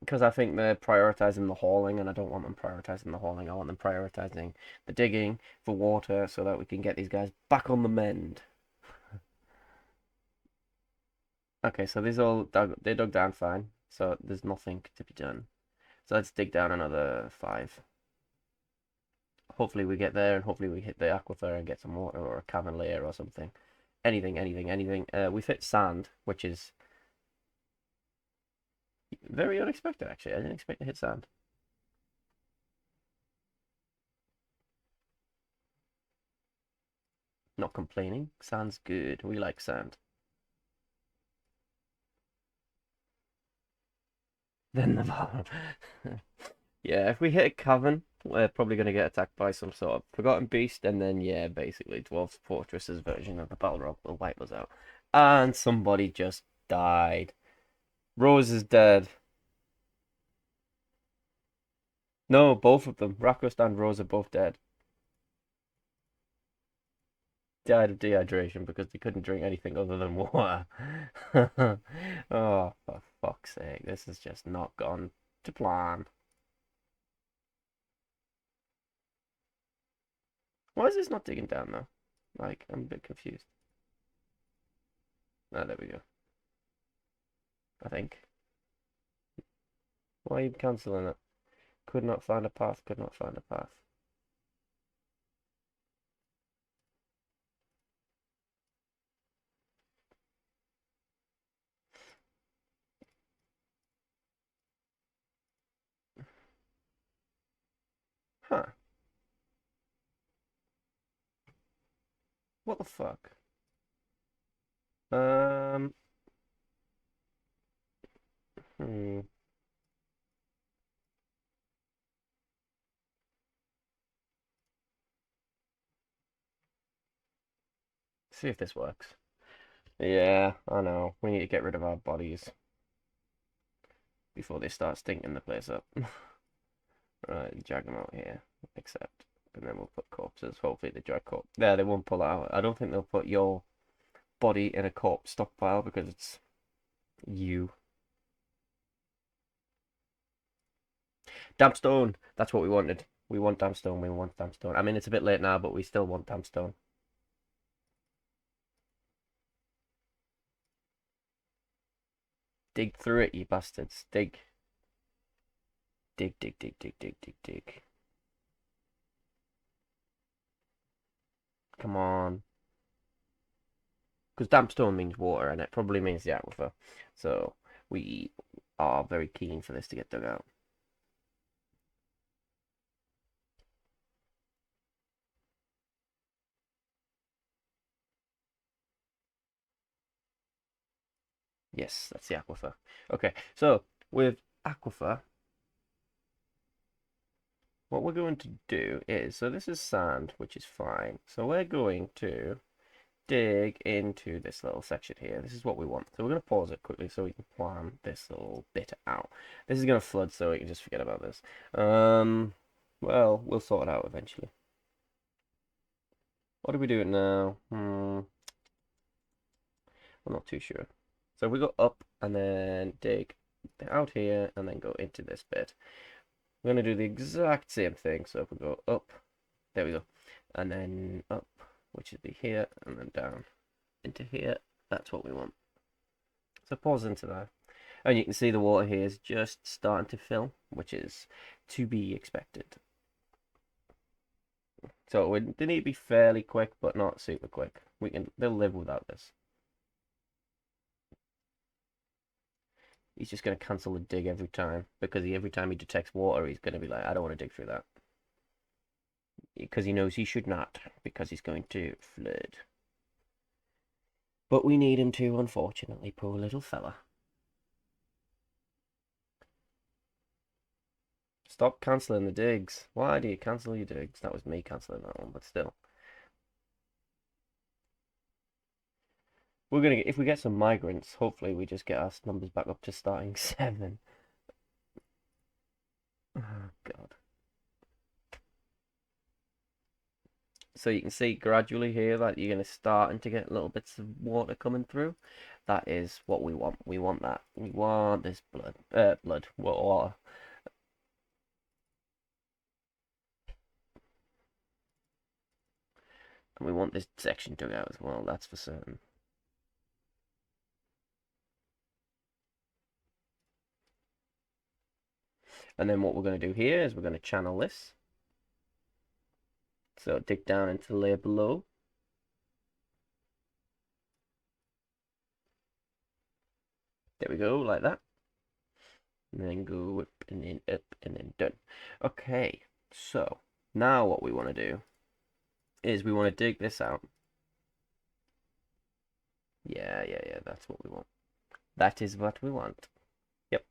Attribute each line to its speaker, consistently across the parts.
Speaker 1: Because I think they're prioritizing the hauling, and I don't want them prioritizing the hauling. I want them prioritizing the digging for water so that we can get these guys back on the mend. Okay, so these all they dug down fine, so there's nothing to be done. So let's dig down another 5. Hopefully we get there, and hopefully we hit the aquifer and get some water or a cavern layer or something. Anything, anything, anything. We've hit sand, which is very unexpected, actually. I didn't expect to hit sand. Not complaining. Sand's good. We like sand. Then the bottom. Yeah, if we hit a cavern, we're probably going to get attacked by some sort of forgotten beast, and then, yeah, basically, Dwarf's Fortress's version of the Balrog will wipe us out. And somebody just died. Rose is dead. No, both of them. Rakos and Rose are both dead. Died of dehydration because they couldn't drink anything other than water. Oh, for fuck's sake. This has just not gone to plan. Why is this not digging down, though? Like, I'm a bit confused. Ah, there we go. I think. Why are you cancelling it? Could not find a path, could not find a path. Huh. What the fuck? Um, hmm. See if this works. Yeah, I know. We need to get rid of our bodies before they start stinking the place up. Right, drag them out here. Accept. And then we'll put corpses. Hopefully they drag corpse. There, they won't pull out. I don't think they'll put your body in a corpse stockpile because it's you. Dampstone! That's what we wanted. We want dampstone, we want dampstone. I mean, it's a bit late now, but we still want dampstone. Dig through it, you bastards. Dig. Dig, dig, dig, dig, dig, dig, dig. Come on. Because dampstone means water, and it probably means the aquifer. So, we are very keen for this to get dug out. Yes, that's the aquifer. Okay, so, with aquifer, what we're going to do is, so this is sand, which is fine. So we're going to dig into this little section here. This is what we want. So we're going to pause it quickly so we can plan this little bit out. This is going to flood, so we can just forget about this. Well, we'll sort it out eventually. What do we do now? I'm not too sure. So we go up and then dig out here and then go into this bit. We're going to do the exact same thing. So if we go up, there we go. And then up, which would be here, and then down into here. That's what we want. So pause into that. And you can see the water here is just starting to fill, which is to be expected. So they need to be fairly quick, but not super quick. They'll live without this. He's just going to cancel the dig every time because every time he detects water, he's going to be like, I don't want to dig through that. Because he knows he should not, because he's going to flood. But we need him to, unfortunately, poor little fella. Stop cancelling the digs. Why do you cancel your digs? That was me cancelling that one, but still. We're gonna get, if we get some migrants, hopefully we just get our numbers back up to starting 7. Oh, God. So you can see gradually here that you're going to starting to get little bits of water coming through. That is what we want. We want that. We want this water. And we want this section dug out as well, that's for certain. And then what we're going to do here is we're going to channel this. So dig down into the layer below. There we go, like that. And then go up and then done. Okay, so now what we want to do is we want to dig this out. Yeah, that's what we want. That is what we want. Yep.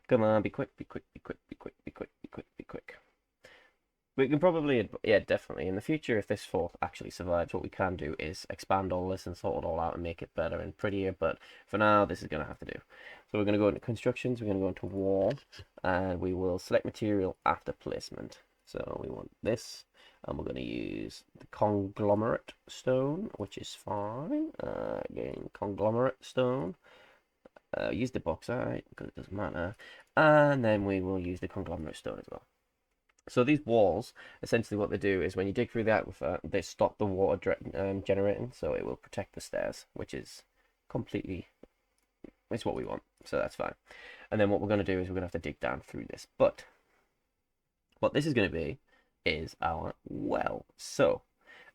Speaker 1: Come on, be quick, be quick, be quick, be quick, be quick, be quick, be quick. We can probably, yeah, definitely. In the future, if this fort actually survives, what we can do is expand all this and sort it all out and make it better and prettier. But for now, this is going to have to do. So we're going to go into constructions, we're going to go into wall, and we will select material after placement. So we want this, and we're going to use the conglomerate stone, which is fine. Again, conglomerate stone. Use the bauxite because it doesn't matter. And then we will use the conglomerate stone as well. So these walls, essentially what they do is when you dig through the aquifer, they stop the water generating, so it will protect the stairs, which is completely, it's what we want, so that's fine. And then what we're going to do is we're going to have to dig down through this. But what this is going to be is our well. So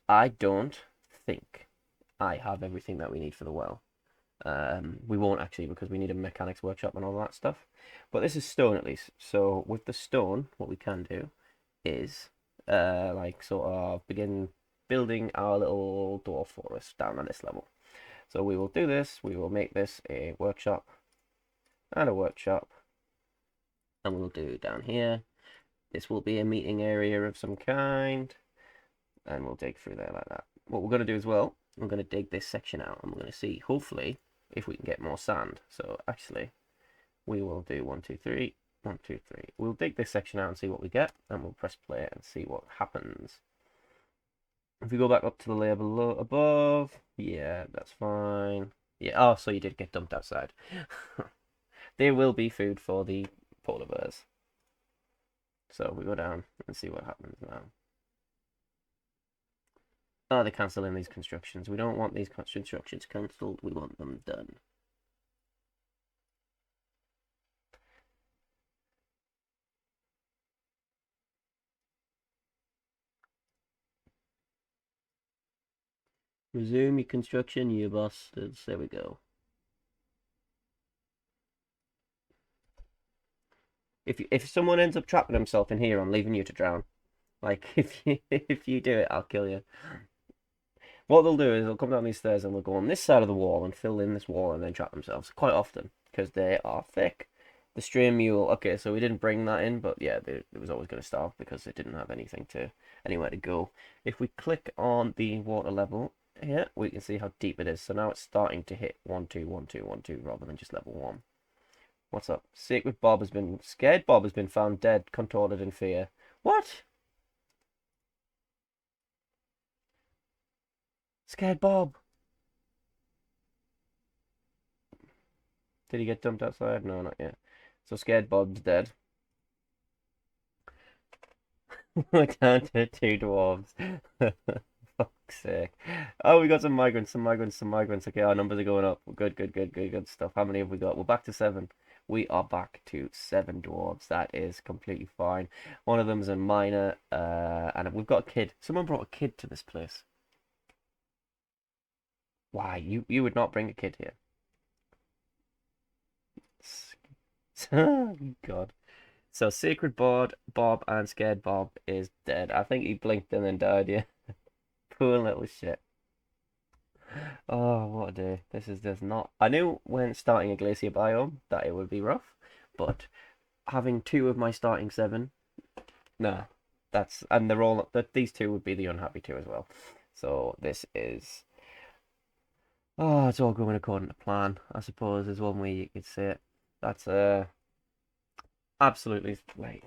Speaker 1: I don't think I have everything that we need for the well. We won't actually because we need a mechanics workshop and all that stuff. But this is stone at least. So with the stone, what we can do is like sort of begin building our little dwarf forest down on this level. So we will do this. We will make this a workshop and a workshop, and we'll do down here. This will be a meeting area of some kind, and we'll dig through there like that. What we're going to do as well, we're going to dig this section out, and we're going to see hopefully if we can get more sand. So actually, we will do 1, 2, 3. 1, 2, 3. We'll dig this section out and see what we get, and we'll press play and see what happens. If we go back up to the layer below, above, yeah, that's fine. Yeah, oh, so you did get dumped outside. There will be food for the polar bears. So we go down and see what happens now. Oh, they're cancelling these constructions. We don't want these constructions cancelled. We want them done. Resume your construction, you bastards. There we go. If someone ends up trapping himself in here, I'm leaving you to drown. Like if you do it, I'll kill you. What they'll do is they'll come down these stairs and they'll go on this side of the wall and fill in this wall and then trap themselves quite often because they are thick. The stream mule. Okay, so we didn't bring that in, but yeah, it was always going to starve because it didn't have anywhere to go. If we click on the water level here, we can see how deep it is. So now it's starting to hit 1, 2, 1, 2, 1, 2 rather than just level 1. What's up? Scared Bob has been found dead, contorted in fear. What? Scared Bob. Did he get dumped outside? No, not yet. So Scared Bob's dead. We're down to 2 dwarves. Fuck's sake. Oh, we got some migrants, some migrants, some migrants. Okay, our numbers are going up. Good, good, good, good, good stuff. How many have we got? We're back to 7. We are back to 7 dwarves. That is completely fine. One of them's a miner, and we've got a kid. Someone brought a kid to this place. Why? You would not bring a kid here. God. So Sacred Bob and Scared Bob is dead. I think he blinked and then died, yeah. Poor little shit. Oh, what a day. This is just not. I knew when starting a glacier biome that it would be rough, but having 2 of my starting 7, nah. And they're all these 2 would be the unhappy 2 as well. So this is it's all going according to plan, I suppose is one way you could say it. That's absolutely like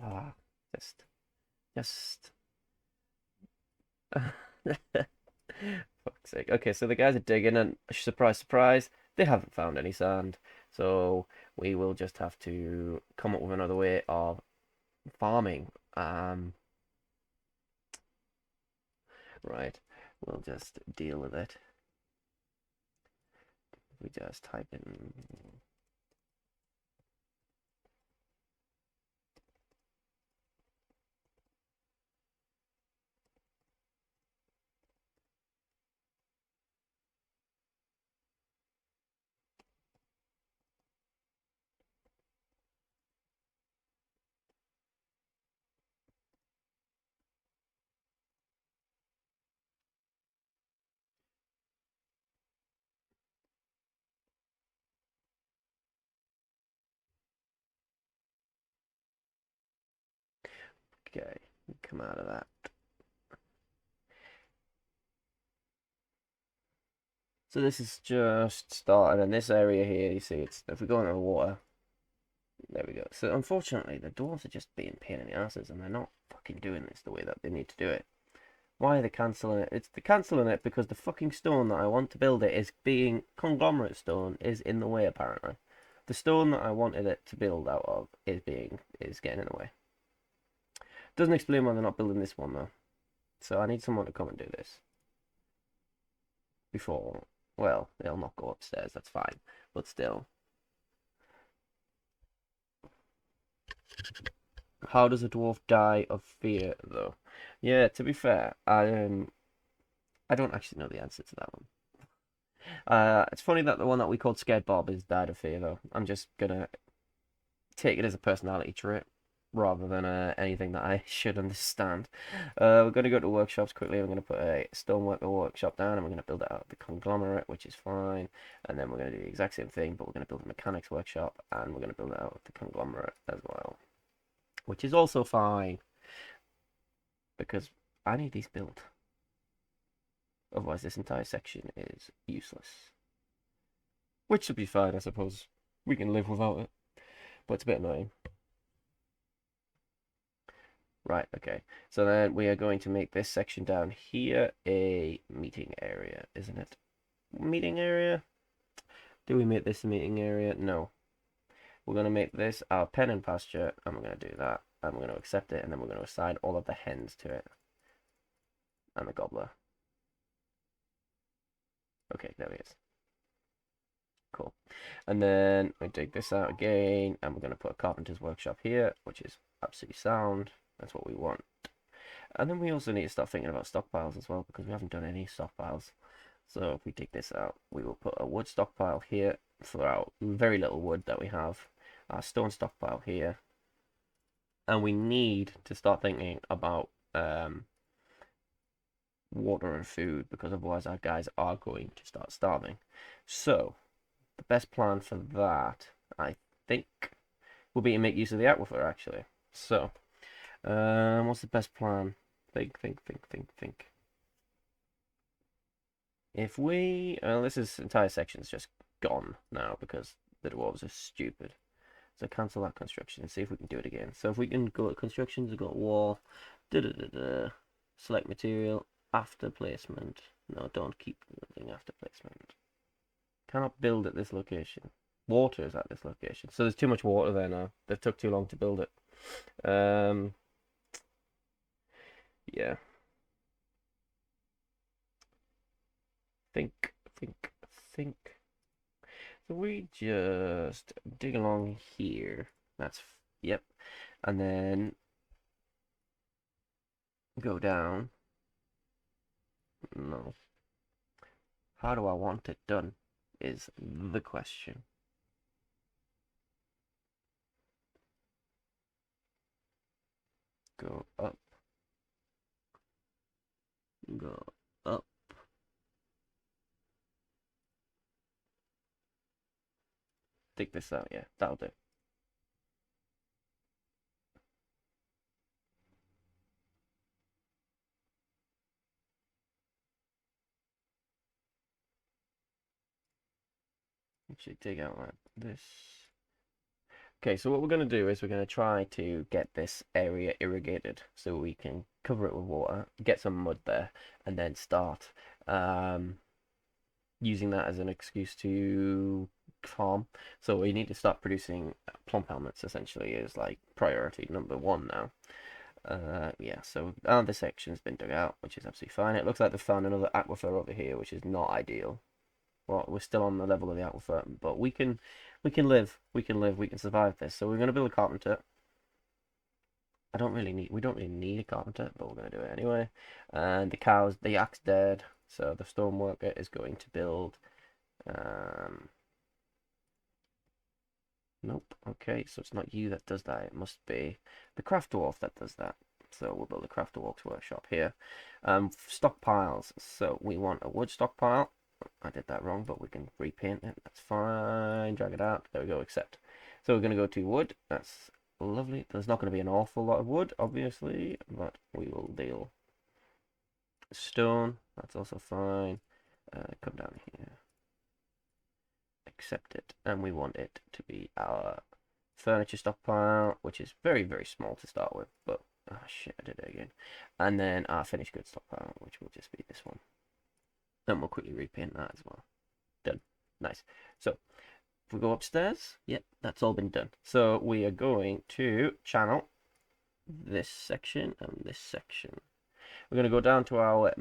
Speaker 1: just Fuck's sake. Okay, so the guys are digging, and surprise, surprise, they haven't found any sand. So we will just have to come up with another way of farming. Right. We'll just deal with it. We just type in. Okay, come out of that. So this is just started in this area here. You see, it's if we go into the water, there we go. So unfortunately, the dwarves are just being pain in the asses, and they're not fucking doing this the way that they need to do it. Why are they cancelling it? They're cancelling it because the fucking stone that I want to build it is being conglomerate stone is in the way apparently. The stone that I wanted it to build out of is getting in the way. Doesn't explain why they're not building this one though. So I need someone to come and do this before. Well, they'll not go upstairs. That's fine, but still. How does a dwarf die of fear though? Yeah, to be fair, I don't actually know the answer to that one. It's funny that the one that we called Scared Bob is died of fear though. I'm just gonna take it as a personality trait rather than anything that I should understand. We're going to go to workshops quickly. We're going to put a stoneworker workshop down and we're going to build it out of the conglomerate, which is fine. And then we're going to do the exact same thing, but we're going to build a mechanics workshop and we're going to build it out of the conglomerate as well, which is also fine because I need these built. Otherwise, this entire section is useless. Which should be fine, I suppose. We can live without it, but it's a bit annoying. Right, okay. So then we are going to make this section down here a meeting area, isn't it? Meeting area? Do we make this a meeting area? No. We're going to make this our pen and pasture, and we're going to do that. And we're going to accept it, and then we're going to assign all of the hens to it. And the gobbler. Okay, there he is. Cool. And then we dig this out again, and we're going to put a carpenter's workshop here, which is absolutely sound. That's what we want. And then we also need to start thinking about stockpiles as well, because we haven't done any stockpiles. So if we dig this out, we will put a wood stockpile here for our very little wood that we have. Our stone stockpile here. And we need to start thinking about water and food, because otherwise our guys are going to start starving. So the best plan for that, I think, will be to make use of the aquifer actually. So what's the best plan? Think. If we, this entire section's just gone now because the dwarves are stupid. So cancel that construction and see if we can do it again. So if we can go to constructions, we've got wall, select material, after placement. No, don't keep building after placement. Cannot build at this location. Water is at this location. So there's too much water there now. They took too long to build it. Yeah. Think. So we just dig along here. That's, yep. And then go down. No. How do I want it done is the question. Go up. Go up. Dig this out, yeah, that'll do. Actually dig out like this. Okay, so what we're going to do is we're going to try to get this area irrigated so we can cover it with water, get some mud there, and then start using that as an excuse to farm. So we need to start producing plump helmets. Essentially, is like priority number one now. Yeah, so this section's been dug out, which is absolutely fine. It looks like they've found another aquifer over here, which is not ideal. Well, we're still on the level of the aquifer, but we can live, we can survive this. So we're gonna build a carpenter. We don't really need a carpenter, but we're gonna do it anyway. And the yak's dead, so the stoneworker is going to build. Um, nope. Okay, so it's not you that does that. It must be the craft dwarf that does that. So we'll build a craft dwarf's workshop here. Stockpiles. So we want a wood stockpile. I did that wrong, but we can repaint it. That's fine. Drag it out. There we go. Accept. So we're going to go to wood. That's lovely. There's not going to be an awful lot of wood, obviously, but we will deal. Stone. That's also fine. Come down here. Accept it. And we want it to be our furniture stockpile, which is very, very small to start with, but oh shit, I did it again. And then our finished goods stockpile, which will just be this one. Then we'll quickly repaint that as well. Done. Nice. So if we go upstairs, yep, that's all been done. So we are going to channel this section and this section. We're going to go down to our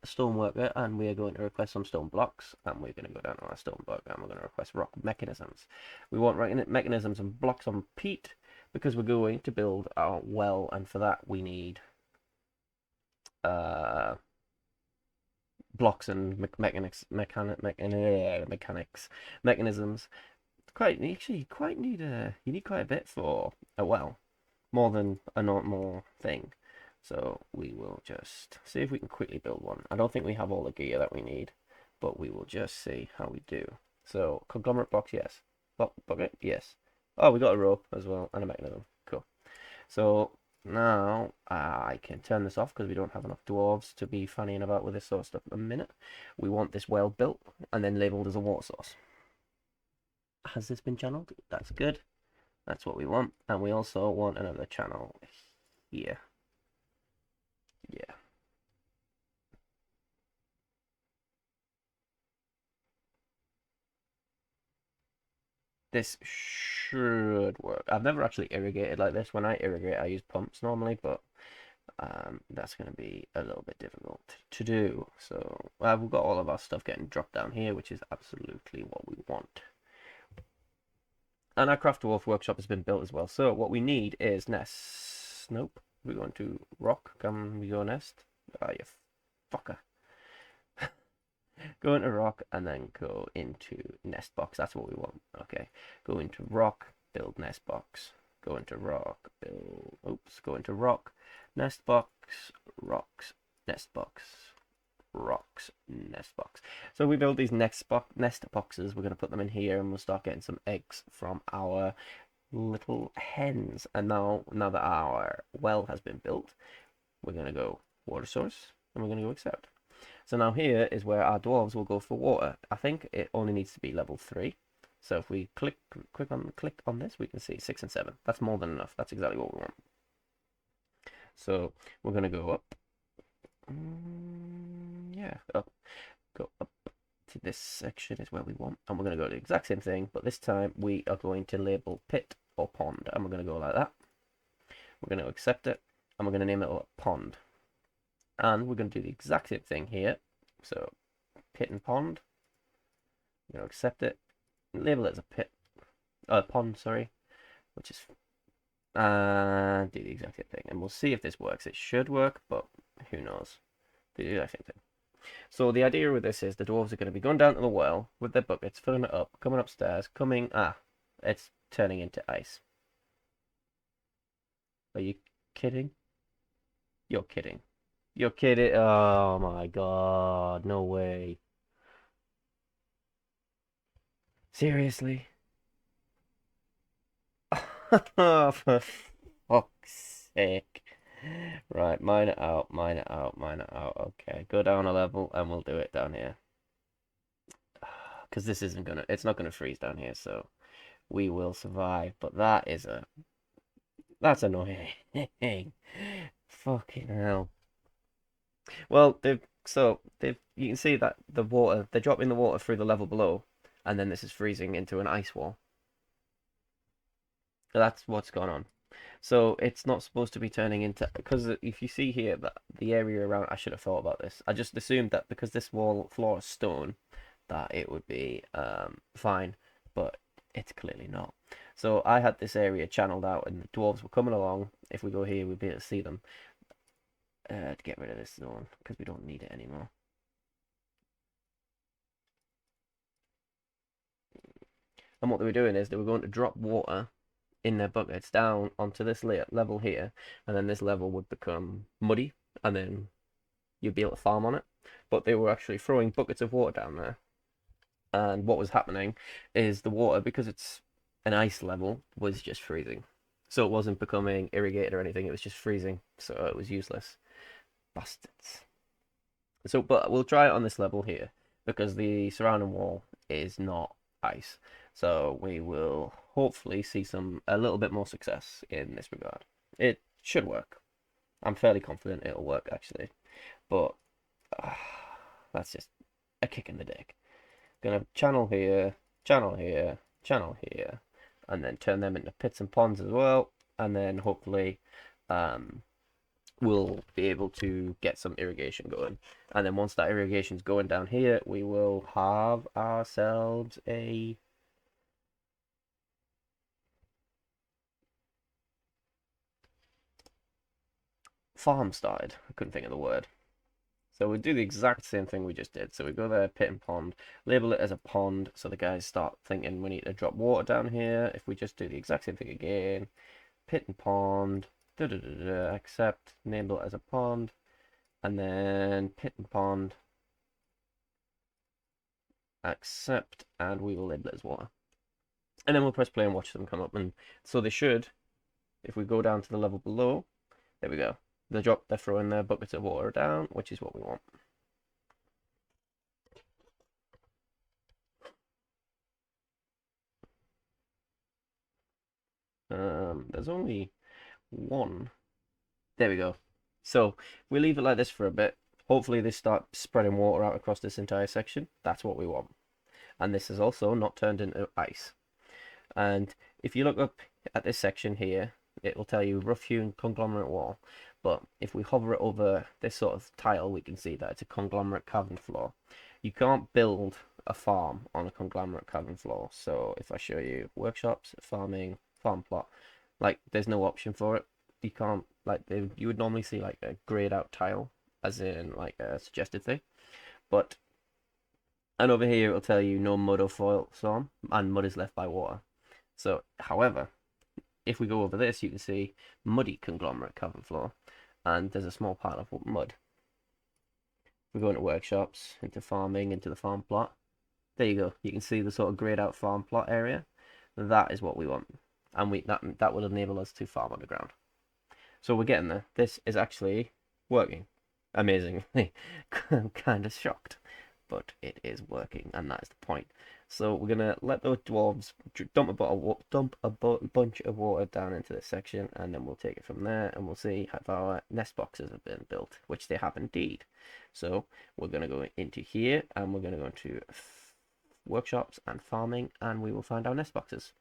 Speaker 1: stoneworker and we are going to request some stone blocks. And we're going to go down to our stone block and we're going to request rock mechanisms. We want rock mechanisms and blocks on peat because we're going to build our well, and for that we need blocks and mechanisms. You need quite a bit for a well, more than a normal thing. So we will just see if we can quickly build one. I don't think we have all the gear that we need, but we will just see how we do. So conglomerate box, yes. Bucket, yes. Oh, we got a rope as well and a mechanism. Cool. So now I can turn this off because we don't have enough dwarves to be fannying about with this sort of stuff at the minute. We want this well built and then labelled as a water source. Has this been channeled? That's good. That's what we want. And we also want another channel here. Yeah. This should work. I've never actually irrigated like this. When I irrigate, I use pumps normally, but that's going to be a little bit difficult to do. So we've got all of our stuff getting dropped down here, which is absolutely what we want. And our craft dwarf workshop has been built as well. So what we need is nests. Nope. We're going to rock. Can we go nest? Ah, you fucker. Go into rock and then go into nest box. That's what we want. Okay. Go into rock, build nest box. Go into rock, build. Oops. Go into rock, nest box, rocks, nest box, rocks, nest box. So we build these nest boxes. We're going to put them in here and we'll start getting some eggs from our little hens. And now that our well has been built, we're going to go water source and we're going to go accept. So now here is where our dwarves will go for water. I think it only needs to be level 3. So if we click on this, we can see 6 and 7. That's more than enough. That's exactly what we want. So we're going to go up. Yeah, up. Go up to this section is where we want. And we're going to go to the exact same thing, but this time we are going to label pit or pond. And we're going to go like that. We're going to accept it. And we're going to name it pond. And we're going to do the exact same thing here. So pit and pond. We're going to accept it. Label it as a pit. Pond, sorry. Which is... do the exact same thing. And we'll see if this works. It should work, but who knows. Do the exact same thing. So the idea with this is the dwarves are going to be going down to the well with their buckets, filling it up, coming upstairs, it's turning into ice. Are you kidding? You're kidding. You're kidding. Oh my god. No way. Seriously? For fuck's sake. Right, mine it out, mine it out, mine it out. Okay, go down a level and we'll do it down here. Because this isn't gonna, it's not gonna freeze down here, so we will survive. But that's annoying. Fucking hell. Well, they've you can see that the water they're dropping the water through the level below, and then this is freezing into an ice wall. That's what's going on. So it's not supposed to be turning into, because if you see here that the area around, I should have thought about this. I just assumed that because this wall floor is stone, that it would be fine, but it's clearly not. So I had this area channeled out, and the dwarves were coming along. If we go here, we'd be able to see them. To get rid of this zone because we don't need it anymore. And what they were doing is they were going to drop water in their buckets down onto this level here, and then this level would become muddy, and then you'd be able to farm on it. But they were actually throwing buckets of water down there, and what was happening is the water, because it's an ice level, was just freezing. So it wasn't becoming irrigated or anything, it was just freezing, so it was useless. Bastards. So, but we'll try it on this level here, because the surrounding wall is not ice. So we will hopefully see a little bit more success in this regard. It should work. I'm fairly confident it'll work actually, but uh, that's just a kick in the dick. Gonna channel here, channel here, channel here, and then turn them into pits and ponds as well, and then hopefully we'll be able to get some irrigation going. And then once that irrigation's going down here, we will have ourselves a farm started. I couldn't think of the word. So we do the exact same thing we just did. So we go there, pit and pond, label it as a pond, so the guys start thinking we need to drop water down here. If we just do the exact same thing again, pit and pond, accept, label it as a pond, and then pit and pond, accept, and we will label it as water. And then we'll press play and watch them come up. And so they should, if we go down to the level below, there we go. They're throwing their buckets of water down, which is what we want. There's only one. There we go. So we leave it like this for a bit. Hopefully they start spreading water out across this entire section. That's what we want. And this is also not turned into ice. And if you look up at this section here, it will tell you rough hewn conglomerate wall. But if we hover it over this sort of tile, we can see that it's a conglomerate cavern floor. You can't build a farm on a conglomerate cavern floor. So if I show you workshops, farming, farm plot, like there's no option for it. You can't, like you would normally see like a grayed out tile, as in like a suggested thing. But and over here it'll tell you no mud or soil storm, and mud is left by water. So, however, if we go over this, you can see muddy conglomerate cavern floor, and there's a small pile of mud. We go into workshops, into farming, into the farm plot. There you go. You can see the sort of grayed out farm plot area. That is what we want, and that will enable us to farm underground. So we're getting there. This is actually working amazingly. I'm kind of shocked, but it is working, and that is the point. So we're gonna let those dwarves dump a bunch of water down into this section, and then we'll take it from there, and we'll see if our nest boxes have been built, which they have indeed. So we're gonna go into here, and we're gonna go into workshops and farming, and we will find our nest boxes,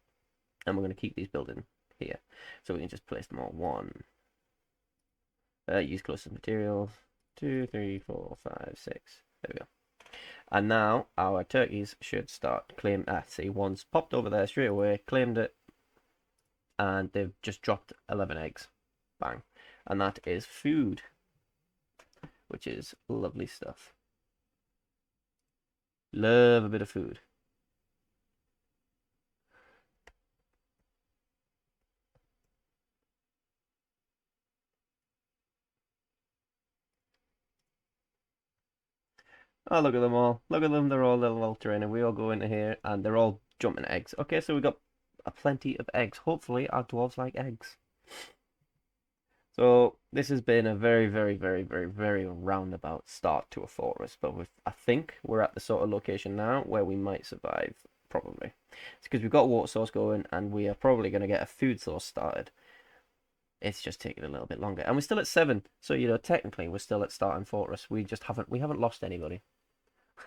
Speaker 1: and we're gonna keep these building here, so we can just place them all. One. Use closest materials. 2, 3, 4, 5, 6. There we go. And now our turkeys should start claim. See, one's popped over there straight away, claimed it, and they've just dropped 11 eggs. Bang. And that is food, which is lovely stuff. Love a bit of food. Oh, look at them all. Look at them. They're all little altering. We all go into here and they're all jumping eggs. Okay, so we got a plenty of eggs. Hopefully our dwarves like eggs. So this has been a very, very, very, very, very roundabout start to a forest, but I think we're at the sort of location now where we might survive, probably. It's because we've got a water source going and we are probably going to get a food source started. It's just taking a little bit longer, and we're still at 7. So technically we're still at starting fortress. We haven't lost anybody.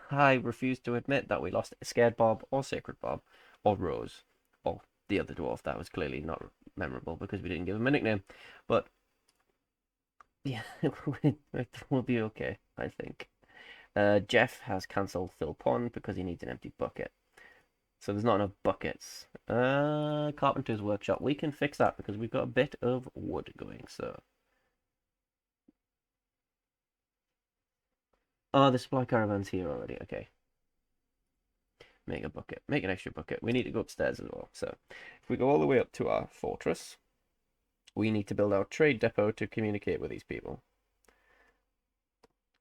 Speaker 1: I refuse to admit that we lost Scared Bob or Sacred Bob or Rose or the other dwarf. That was clearly not memorable because we didn't give him a nickname. But yeah, we'll be okay, I think. Jeff has cancelled Phil Pond because he needs an empty bucket. So there's not enough buckets. Carpenter's workshop. We can fix that because we've got a bit of wood going. So, the supply caravan's here already. Okay, make a bucket. Make an extra bucket. We need to go upstairs as well. So, if we go all the way up to our fortress, we need to build our trade depot to communicate with these people.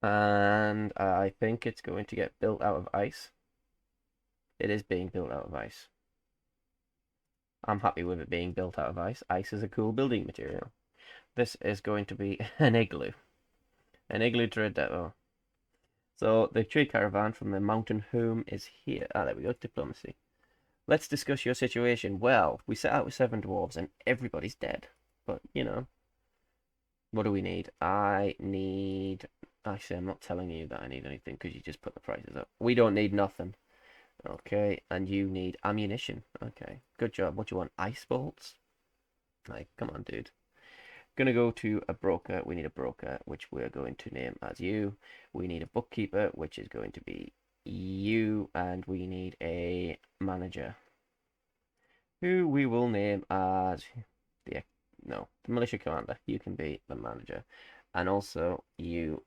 Speaker 1: And I think it's going to get built out of ice. It is being built out of ice. I'm happy with it being built out of ice. Ice is a cool building material. This is going to be an igloo. An igloo trade depot. So the trade caravan from the mountain home is here. Ah, there we go. Diplomacy. Let's discuss your situation. Well, we set out with 7 dwarves and everybody's dead. But, what do we need? I need... Actually, I'm not telling you that I need anything because you just put the prices up. We don't need nothing. Okay, and you need ammunition. Okay, good job. What do you want? Ice bolts? Like, come on, dude. Gonna go to a broker. We need a broker, which we're going to name as you. We need a bookkeeper, which is going to be you, and we need a manager, who we will name as the no, the militia commander. You can be the manager, and also you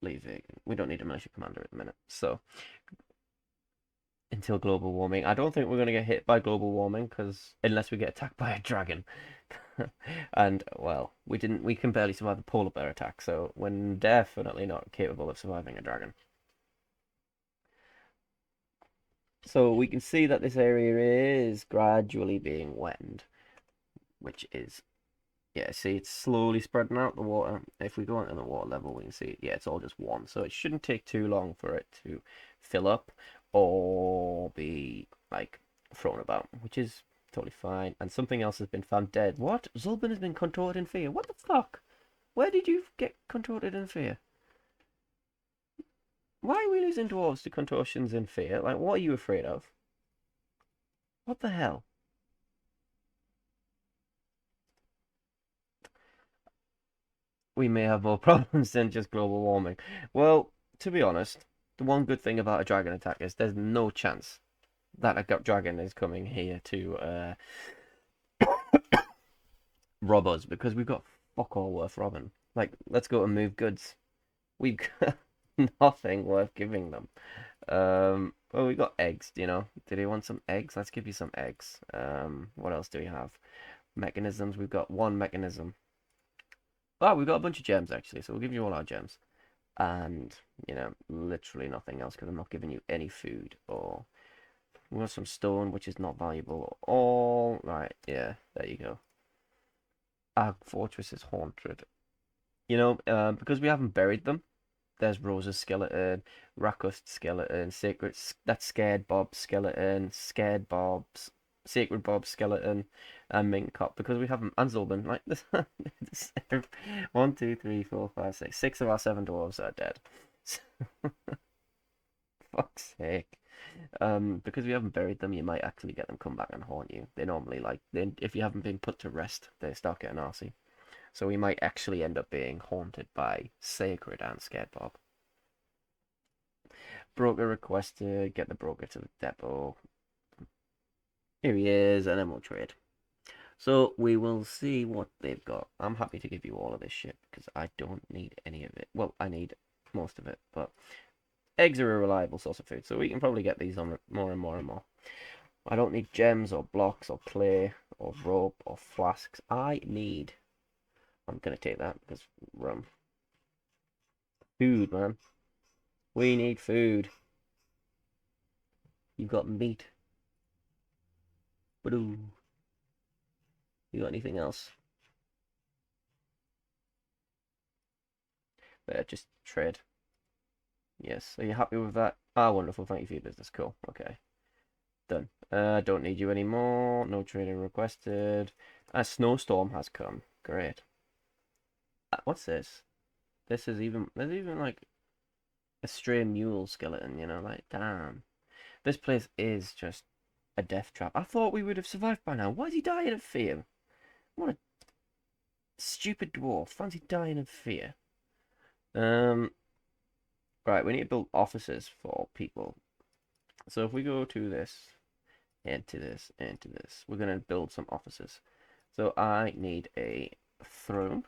Speaker 1: leave it. We don't need a militia commander at the minute, so until global warming. I don't think we're going to get hit by global warming because unless we get attacked by a dragon. And well, we can barely survive the polar bear attack, so we're definitely not capable of surviving a dragon. So we can see that this area is gradually being wetted, which is, yeah, see, it's slowly spreading out the water. If we go onto the water level, we can see, yeah, it's all just one. So it shouldn't take too long for it to fill up or be, like, thrown about, which is totally fine. And something else has been found dead. What? Zulbin has been contorted in fear. What the fuck? Where did you get contorted in fear? Why are we losing dwarves to contortions in fear? Like, what are you afraid of? What the hell? We may have more problems than just global warming. Well, to be honest, the one good thing about a dragon attack is there's no chance that a dragon is coming here to rob us because we've got fuck all worth robbing. Like, let's go and move goods. We've got nothing worth giving them. Well, we got eggs, Did he want some eggs? Let's give you some eggs. What else do we have? Mechanisms. We've got one mechanism. Oh, we've got a bunch of gems actually, so we'll give you all our gems. And, literally nothing else because I'm not giving you any food or we got some stone, which is not valuable at all. Right, yeah, there you go. Our fortress is haunted. Because we haven't buried them, there's Rosa's skeleton, Rakust's skeleton, that's Scared Bob's skeleton, Scared Bob's, Sacred Bob's skeleton, and Minkop, because we haven't, and Zulbin, like this, 1, 2, 3, 4, 5, 6, 6 of our 7 dwarves are dead. Fuck's sake. Because we haven't buried them, you might actually get them come back and haunt you. They normally if you haven't been put to rest, they start getting arsy. So we might actually end up being haunted by Sacred and Scared Bob. Broker requested, get the broker to the depot. Here he is, and then we'll trade. So we will see what they've got. I'm happy to give you all of this shit because I don't need any of it. Well, I need most of it, but eggs are a reliable source of food, so we can probably get these on more and more and more. I don't need gems or blocks or clay or rope or flasks. I'm gonna take that because rum. Food, man. We need food. You got meat. Badoo. You got anything else? Just trade. Yes. Are you happy with that? Ah, wonderful. Thank you for your business. Cool. Okay. Done. Don't need you anymore. No trading requested. A snowstorm has come. Great. What's this? There's even like a stray mule skeleton, you know, like damn. This place is just a death trap. I thought we would have survived by now. Why is he dying of fear? What a stupid dwarf. Fancy dying of fear. Um right, we need to build offices for people. So if we go to this, and to this, and to this, we're gonna build some offices. So I need a throne.